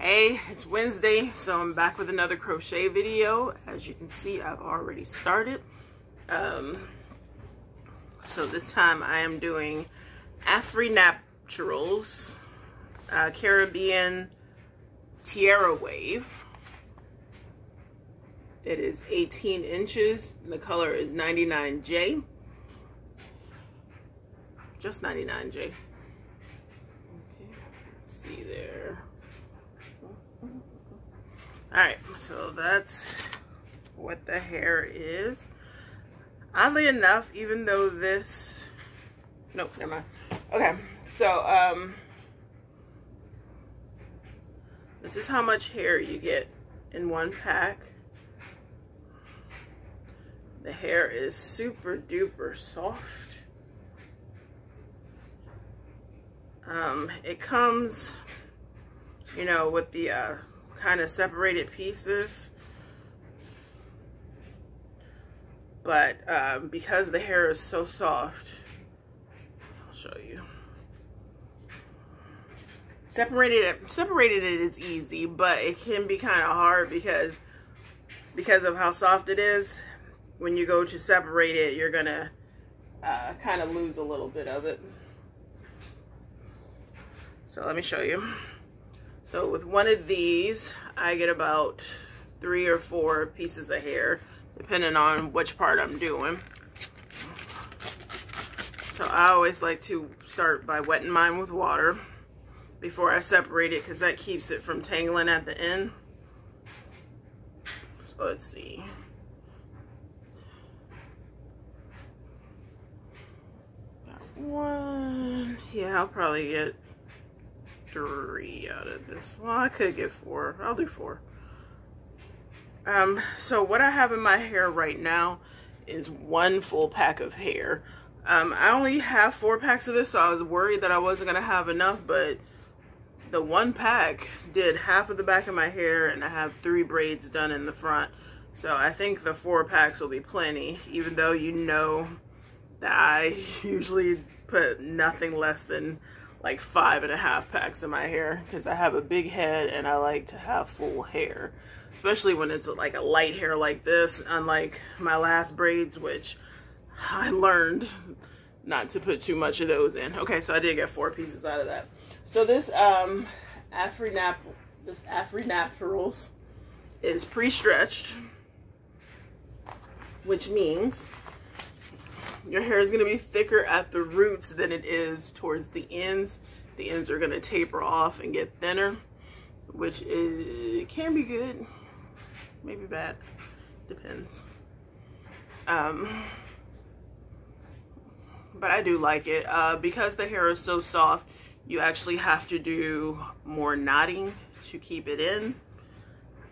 Hey, it's Wednesday, so I'm back with another crochet video. As you can see, I've already started. So this time I am doing Afri-Naturals Caribbean Tiara Wave. It is 18 inches. The color is 99J. Just 99J. Okay, let's see there. Alright, so that's what the hair is. Oddly enough, even though this... Nope, never mind. Okay, so, this is how much hair you get in one pack. The hair is super duper soft. It comes, you know, with the kind of separated pieces, but because the hair is so soft, I'll show you. Separated it is easy, but it can be kind of hard because of how soft it is. When you go to separate it, you're gonna kind of lose a little bit of it. So let me show you. So with one of these, I get about 3 or 4 pieces of hair, depending on which part I'm doing. So I always like to start by wetting mine with water before I separate it, because that keeps it from tangling at the end. So let's see. Got 1. Yeah, I'll probably get 3 out of this. Well, I could get 4. I'll do 4. So what I have in my hair right now is 1 full pack of hair. I only have 4 packs of this, so I was worried that I wasn't gonna have enough, but the 1 pack did half of the back of my hair, and I have 3 braids done in the front. So I think the 4 packs will be plenty, even though you know that I usually put nothing less than like 5.5 packs in my hair, because I have a big head and I like to have full hair, especially when it's like a light hair like this, unlike my last braids, which I learned not to put too much of those in. Okay, so I did get 4 pieces out of that. So this Afri-Naturals is pre-stretched, which means your hair is going to be thicker at the roots than it is towards the ends. The ends are going to taper off and get thinner, which can be good, maybe bad, depends. But I do like it. Because the hair is so soft, you actually have to do more knotting to keep it in.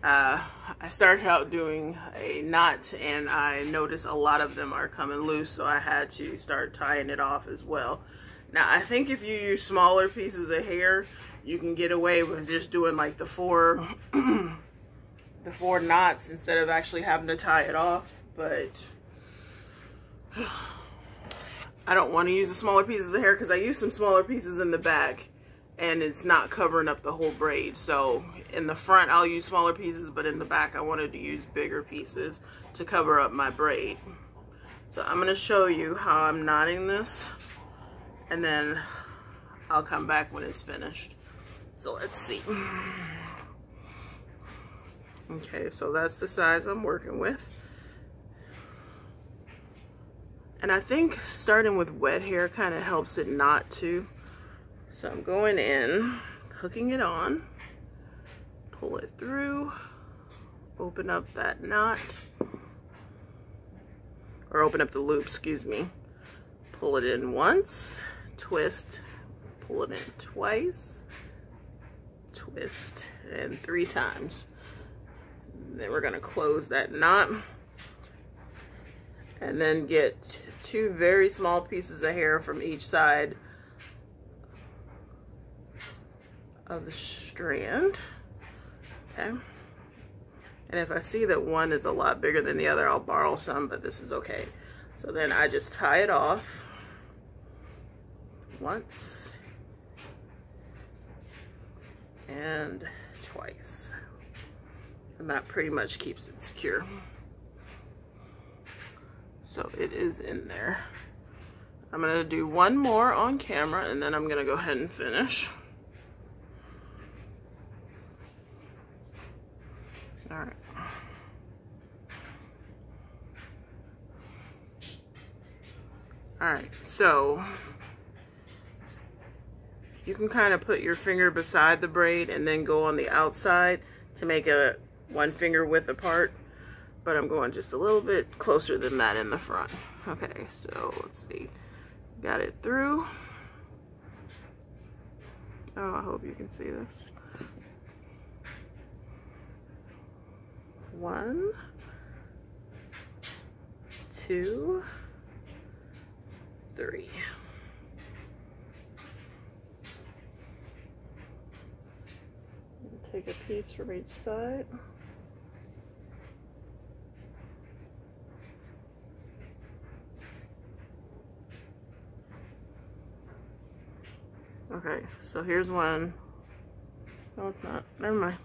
I started out doing a knot, and I noticed a lot of them are coming loose, so I had to start tying it off as well. Now, I think if you use smaller pieces of hair, you can get away with just doing like the 4 knots instead of actually having to tie it off, but I don't want to use the smaller pieces of hair because I use some smaller pieces in the back and it's not covering up the whole braid. So in the front I'll use smaller pieces, but in the back I wanted to use bigger pieces to cover up my braid. So I'm going to show you how I'm knotting this, and then I'll come back when it's finished. So let's see. Okay, so that's the size I'm working with. And I think starting with wet hair kind of helps it knot too. So I'm going in, hooking it on, pull it through, open up that knot, or open up the loop, excuse me. Pull it in once, twist, pull it in twice, twist, and 3 times. Then we're gonna close that knot, and then get 2 very small pieces of hair from each side of the strand. Okay, and if I see that one is a lot bigger than the other, I'll borrow some, but this is okay. So then I just tie it off once and twice. And that pretty much keeps it secure. So it is in there. I'm gonna do one more on camera and then I'm gonna go ahead and finish. All right. All right, so you can kind of put your finger beside the braid and then go on the outside to make a 1 finger width apart. But I'm going just a little bit closer than that in the front. Okay, so let's see. Got it through. Oh, I hope you can see this. 1, 2, 3. Take a piece from each side. Okay, so here's one. No, it's not. Never mind.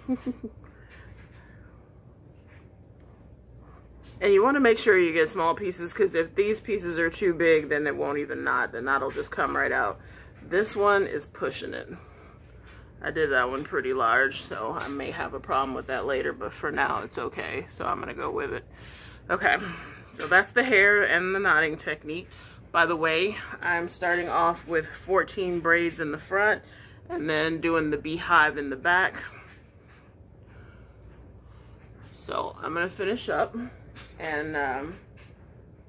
And you want to make sure you get small pieces, because if these pieces are too big, then it won't even knot. The knot will just come right out. This one is pushing it. I did that one pretty large, so I may have a problem with that later, but for now it's okay. So I'm gonna go with it. Okay, so that's the hair and the knotting technique. By the way, I'm starting off with 14 braids in the front and then doing the beehive in the back. So I'm gonna finish up, and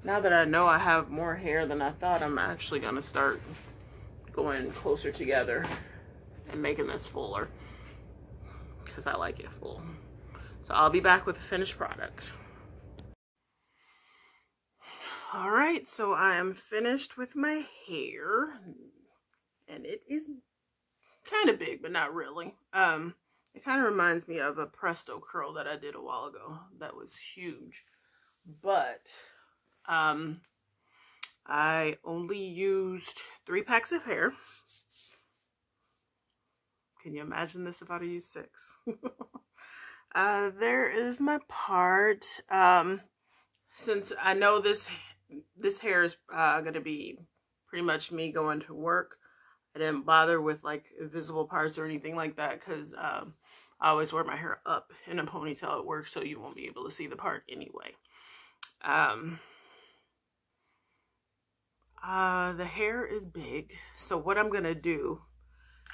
now that I know I have more hair than I thought, I'm actually gonna start going closer together and making this fuller because I like it full. So I'll be back with the finished product. All right, so I am finished with my hair, and it is kind of big, but not really. It kind of reminds me of a Presto curl that I did a while ago. That was huge, but I only used 3 packs of hair. Can you imagine this if I'd used 6? There is my part. Since I know this hair is going to be pretty much me going to work, I didn't bother with like invisible parts or anything like that, because I always wear my hair up in a ponytail at work, so you won't be able to see the part anyway. The hair is big, so what I'm going to do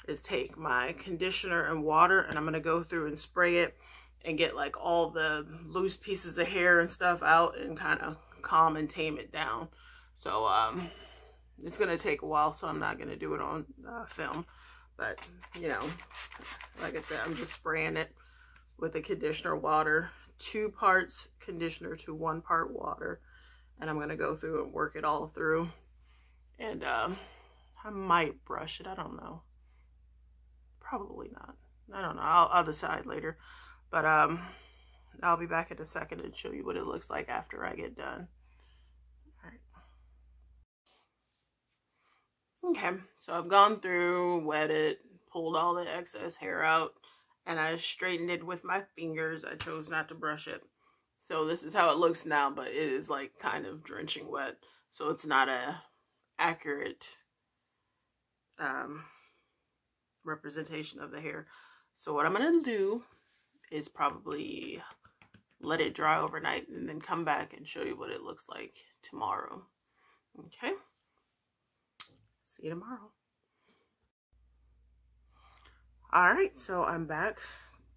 is take my conditioner and water, and I'm going to go through and spray it and get like all the loose pieces of hair and stuff out and kind of calm and tame it down. So it's going to take a while, so I'm not going to do it on film, but you know, like I said, I'm just spraying it with the conditioner water, 2 parts conditioner to 1 part water, and I'm going to go through and work it all through. And I might brush it, I don't know. Probably not. I don't know. I'll decide later. But I'll be back in a second and show you what it looks like after I get done. All right. Okay, so I've gone through, wet it, pulled all the excess hair out, and I straightened it with my fingers. I chose not to brush it. So this is how it looks now, but it is like kind of drenching wet. So it's not a accurate representation of the hair. So what I'm going to do is probably let it dry overnight and then come back and show you what it looks like tomorrow. Okay? See you tomorrow. Alright, so I'm back.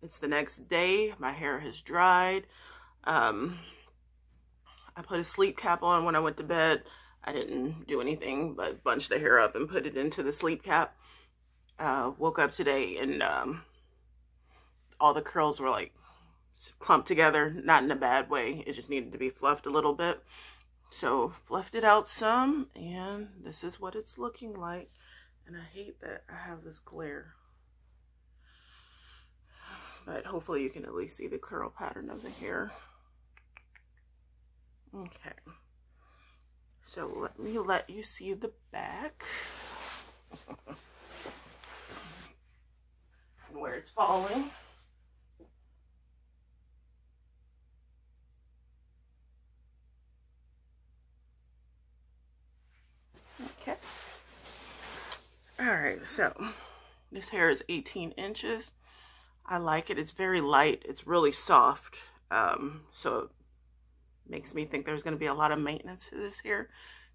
It's the next day. My hair has dried. I put a sleep cap on when I went to bed. I didn't do anything but bunch the hair up and put it into the sleep cap. Woke up today and all the curls were like clumped together, not in a bad way. It just needed to be fluffed a little bit. So fluffed it out some, and this is what it's looking like. And I hate that I have this glare, but hopefully you can at least see the curl pattern of the hair. Okay, so let me let you see the back. Where it's falling. All right, so this hair is 18 inches. I like it. It's very light. It's really soft. So it makes me think there's going to be a lot of maintenance to this hair,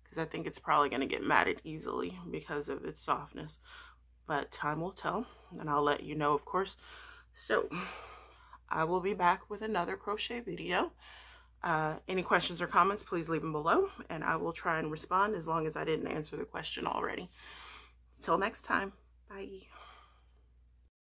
because I think it's probably going to get matted easily because of its softness. But time will tell, and I'll let you know, of course. So I will be back with another crochet video. Any questions or comments, please leave them below, and I will try and respond as long as I didn't answer the question already. Till next time, bye.